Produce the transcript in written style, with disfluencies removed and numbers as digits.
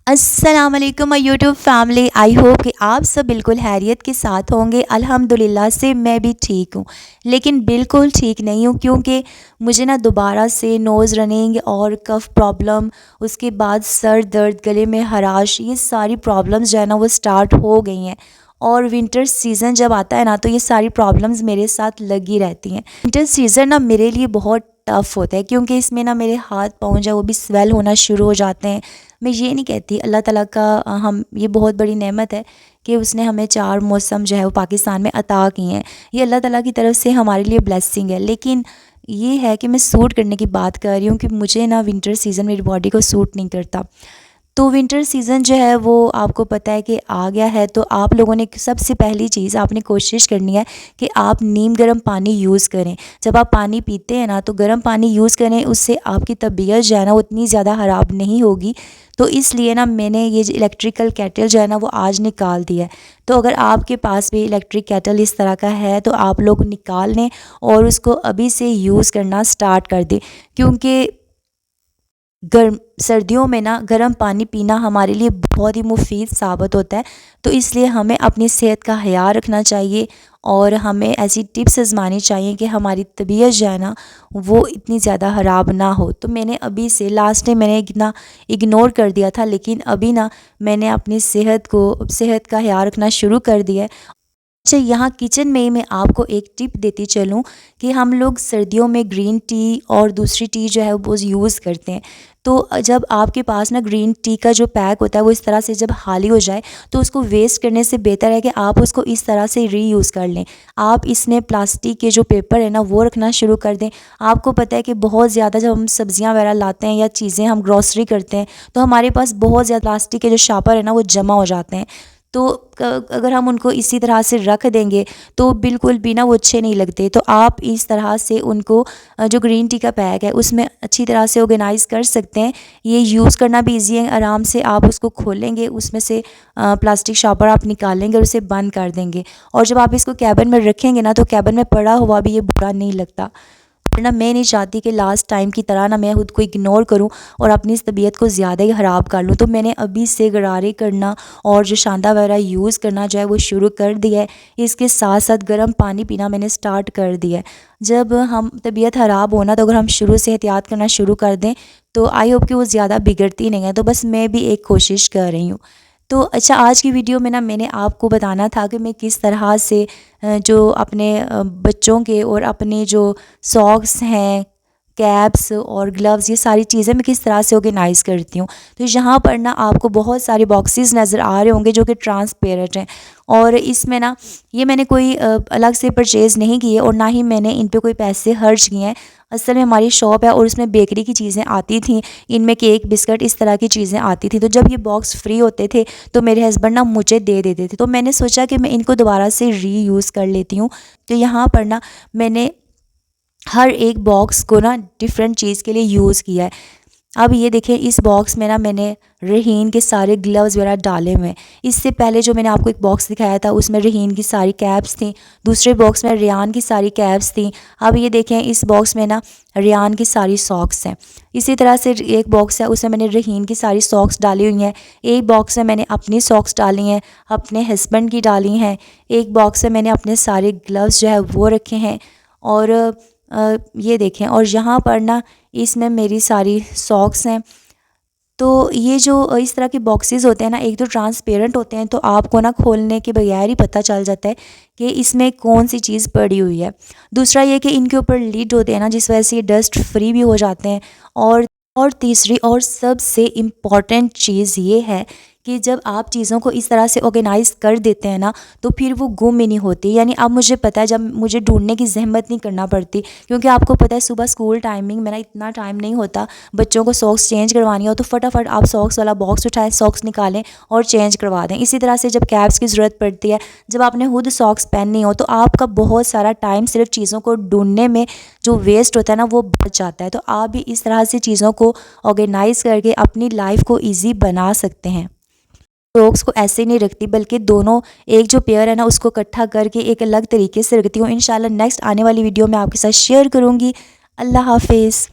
अस्सलाम वालेकुम my YouTube family. I hope कि आप सब बिल्कुल हैरियत के साथ होंगे। अल्हम्दुलिल्लाह से मैं भी ठीक हूँ, लेकिन बिल्कुल ठीक नहीं हूँ क्योंकि मुझे ना दोबारा से नोज़ रनिंग और कफ़ प्रॉब्लम, उसके बाद सर दर्द, गले में खराश, ये सारी प्रॉब्लम्स जो है ना वो स्टार्ट हो गई हैं। और विंटर सीज़न जब आता है ना तो ये सारी प्रॉब्लम्स मेरे साथ लगी रहती हैं। विंटर सीज़न ना मेरे लिए बहुत टफ़ होता है क्योंकि इसमें ना मेरे हाथ पाँव जो है वो भी स्वेल होना शुरू हो जाते हैं। मैं ये नहीं कहती, अल्लाह ताला का हम ये बहुत बड़ी नेमत है कि उसने हमें 4 मौसम जो है वो पाकिस्तान में अता किए हैं। ये अल्लाह ताला की तरफ से हमारे लिए ब्लेसिंग है। लेकिन ये है कि मैं सूट करने की बात कर रही हूँ कि मुझे ना विंटर सीज़न मेरी बॉडी को सूट नहीं करता। तो विंटर सीज़न जो है वो आपको पता है कि आ गया है, तो आप लोगों ने सबसे पहली चीज़ आपने कोशिश करनी है कि आप नीम गर्म पानी यूज़ करें। जब आप पानी पीते हैं ना तो गर्म पानी यूज़ करें, उससे आपकी तबीयत जो है ना वो इतनी ज़्यादा ख़राब नहीं होगी। तो इसलिए ना मैंने ये जो इलेक्ट्रिकल केटल जो है ना वो आज निकाल दिया है। तो अगर आपके पास भी इलेक्ट्रिक केटल इस तरह का है तो आप लोग निकाल लें और उसको अभी से यूज़ करना स्टार्ट कर दें, क्योंकि गर्म सर्दियों में ना गर्म पानी पीना हमारे लिए बहुत ही मुफीद साबित होता है। तो इसलिए हमें अपनी सेहत का ख़याल रखना चाहिए और हमें ऐसी टिप्स आज़मानी चाहिए कि हमारी तबीयत जो है ना वो इतनी ज़्यादा ख़राब ना हो। तो मैंने अभी से, लास्ट टाइम मैंने इतना इग्नोर कर दिया था, लेकिन अभी ना मैंने अपनी सेहत का ख़याल रखना शुरू कर दिया है। अच्छा, यहाँ किचन में ही मैं आपको एक टिप देती चलूँ कि हम लोग सर्दियों में ग्रीन टी और दूसरी टी जो है वो यूज़ करते हैं। तो जब आपके पास ना ग्रीन टी का जो पैक होता है वो इस तरह से जब खाली हो जाए तो उसको वेस्ट करने से बेहतर है कि आप उसको इस तरह से रीयूज़ कर लें। आप इसमें प्लास्टिक के जो पेपर है ना वो रखना शुरू कर दें। आपको पता है कि बहुत ज़्यादा जब हम सब्ज़ियाँ वगैरह लाते हैं या चीज़ें हम ग्रॉसरी करते हैं तो हमारे पास बहुत ज़्यादा प्लास्टिक के जो शापर है ना वो जमा हो जाते हैं। तो अगर हम उनको इसी तरह से रख देंगे तो बिल्कुल भी ना वो अच्छे नहीं लगते। तो आप इस तरह से उनको जो ग्रीन टी का पैक है उसमें अच्छी तरह से ऑर्गेनाइज़ कर सकते हैं। ये यूज़ करना भी ईज़ी है, आराम से आप उसको खोलेंगे, उसमें से प्लास्टिक शॉपर आप निकालेंगे और उसे बंद कर देंगे। और जब आप इसको कैबिन में रखेंगे ना तो कैबिन में पड़ा हुआ भी ये बुरा नहीं लगता। वरना मैं नहीं चाहती कि लास्ट टाइम की तरह ना मैं खुद को इग्नोर करूं और अपनी इस तबीयत को ज़्यादा ही ख़राब कर लूं। तो मैंने अभी से गरारे करना और जो शांदा वगैरह यूज़ करना जो है वो शुरू कर दिया है। इसके साथ साथ गर्म पानी पीना मैंने स्टार्ट कर दिया है। जब हम तबीयत ख़राब होना तो अगर हम शुरू से एहतियात करना शुरू कर दें तो आई होप कि वो ज़्यादा बिगड़ती नहीं है। तो बस मैं भी एक कोशिश कर रही हूँ। तो अच्छा, आज की वीडियो में ना मैंने आपको बताना था कि मैं किस तरह से जो अपने बच्चों के और अपने जो सॉक्स हैं, कैप्स और ग्लव्स, ये सारी चीज़ें मैं किस तरह से ऑर्गेनाइज़ करती हूँ। तो यहाँ पर ना आपको बहुत सारे बॉक्सेस नज़र आ रहे होंगे जो कि ट्रांसपेरेंट हैं और इसमें ना ये मैंने कोई अलग से परचेज़ नहीं किए और ना ही मैंने इन पे कोई पैसे खर्च किए हैं। असल में हमारी शॉप है और उसमें बेकरी की चीज़ें आती थी, इनमें केक, बिस्किट, इस तरह की चीज़ें आती थी। तो जब ये बॉक्स फ्री होते थे तो मेरे हस्बैंड ना मुझे दे देते थे। तो मैंने सोचा कि मैं इनको दोबारा से रीयूज़ कर लेती हूँ। तो यहाँ पर ना मैंने हर एक बॉक्स को ना डिफरेंट चीज़ के लिए यूज़ किया है। अब ये देखें, इस बॉक्स में ना मैंने रहीन के सारे ग्लव्स वगैरह डाले हुए हैं। इससे पहले जो मैंने आपको एक बॉक्स दिखाया था उसमें रहीन की सारी कैप्स थी, दूसरे बॉक्स में रेयान की सारी कैप्स थी। अब ये देखें, इस बॉक्स में ना रेयान की सारी सॉक्स हैं। इसी तरह से एक बॉक्स है उसमें मैंने रहीन की सारी सॉक्स डाली हुई हैं। एक बॉक्स में मैंने अपनी सॉक्स डाली हैं, अपने हस्बैंड की डाली हैं। एक बॉक्स में मैंने अपने सारे ग्लव्स जो है वो रखे हैं। और ये देखें, और यहाँ पर ना इसमें मेरी सारी सॉक्स हैं। तो ये जो इस तरह के बॉक्सेस होते हैं ना, एक तो ट्रांसपेरेंट होते हैं तो आपको ना खोलने के बगैर ही पता चल जाता है कि इसमें कौन सी चीज़ पड़ी हुई है। दूसरा ये कि इनके ऊपर लिड होते हैं ना, जिस वजह से ये डस्ट फ्री भी हो जाते हैं। और तीसरी और सबसे इम्पॉर्टेंट चीज़ ये है कि जब आप चीज़ों को इस तरह से ऑर्गेनाइज़ कर देते हैं ना तो फिर वो गुम ही नहीं होती। यानी अब मुझे पता है, जब मुझे ढूंढने की ज़हमत नहीं करना पड़ती, क्योंकि आपको पता है सुबह स्कूल टाइमिंग में ना इतना टाइम नहीं होता। बच्चों को सॉक्स चेंज करवानी हो तो फटाफट आप सॉक्स वाला बॉक्स उठाएं, सॉक्स निकालें और चेंज करवा दें। इसी तरह से जब कैप्स की ज़रूरत पड़ती है, जब आपने खुद सॉक्स पहननी हो, तो आपका बहुत सारा टाइम सिर्फ चीज़ों को ढूंढने में जो वेस्ट होता है ना वो बच जाता है। तो आप भी इस तरह से चीज़ों को ऑर्गेनाइज़ करके अपनी लाइफ को ईजी बना सकते हैं। सॉक्स को ऐसे नहीं रखती, बल्कि दोनों एक जो पेयर है ना उसको इकट्ठा करके एक अलग तरीके से रखती हूँ। इंशाल्लाह नेक्स्ट आने वाली वीडियो में आपके साथ शेयर करूँगी। अल्लाह हाफिज़।